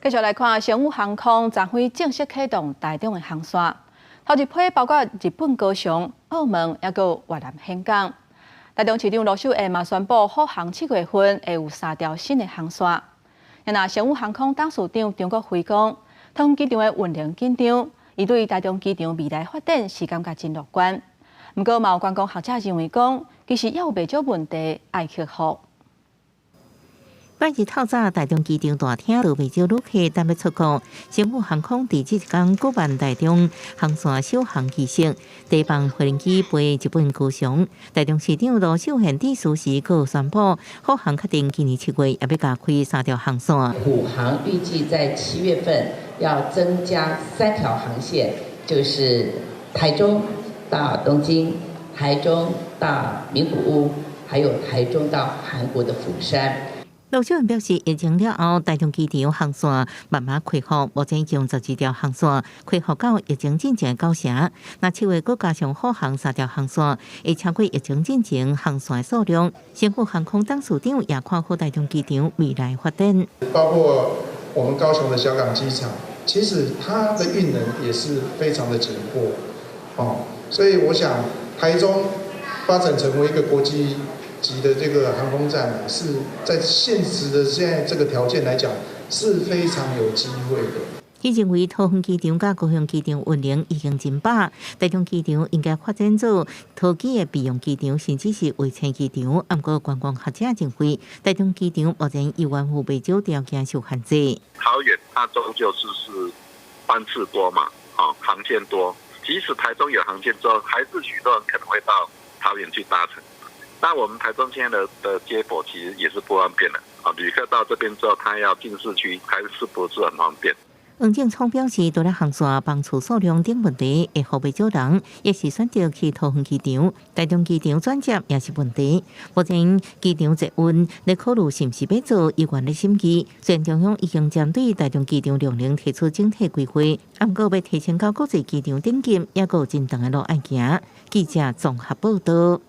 继续来看，商务航空昨天正式启动台中的航线，头一批包括日本、高雄、澳门，还有越南岘港。台中市长罗秀燕嘛宣布，复航7月份会有3条新的航线。也那商务航空董事长张国辉讲，台中机场的运营紧张，伊对台中机场未来发展是感觉真乐观。不过，嘛有观光学者认为讲，其实也有袂少问题爱克服。拜日透早，台中机场大厅有未少旅客等要出国。商务航空伫即一天举办台中航线首航仪式，第一班飞行机飞日本高雄。台中市长罗秀燕致辞时，佫宣布，复航确定今年7月也要加开3条航线。虎航预计在7月份要增加3条航线，就是台中到东京、台中到名古屋，还有台中到韩国的釜山。罗秀燕表示，疫情了后，台中机场航线慢慢恢复，目前已经12条航线恢复到疫情进前的9成。那7月佫加上复航3条航线，会超过疫情进前航线的数量。商务航空董事长也看好台中机场未来发展。包括我们高雄的小港机场，其实它的运能也是非常的紧迫，所以我想台中发展成为一个国际级的这个航空站，是在现实的现在这个条件来讲，是非常有机会的。他认为桃园机场甲高雄机场运营已经真饱，台中机场应该发展做桃机的备用机场，甚至是卫星机场。不过观光学者认为，台中机场目前有完乎未少条件受限制。桃园它终究是班次多嘛，航线多。即使台中有航线之后，还是许多人可能会到桃园去搭乘。那我们台中现在的接驳其实也是不方便的旅客到这边之后，他要进市区还是不是很方便。黄正聪表示，除了航线、班次数量等问题，会互袂少人也是选择去桃园机场。台中机场转接也是问题。目前机场捷运在考虑是不是要做议员的审议。虽然中央已经针对台中机场量能提出整体规划，不过要提升到国际机场等级，也有真长的路要行。记者综合报道。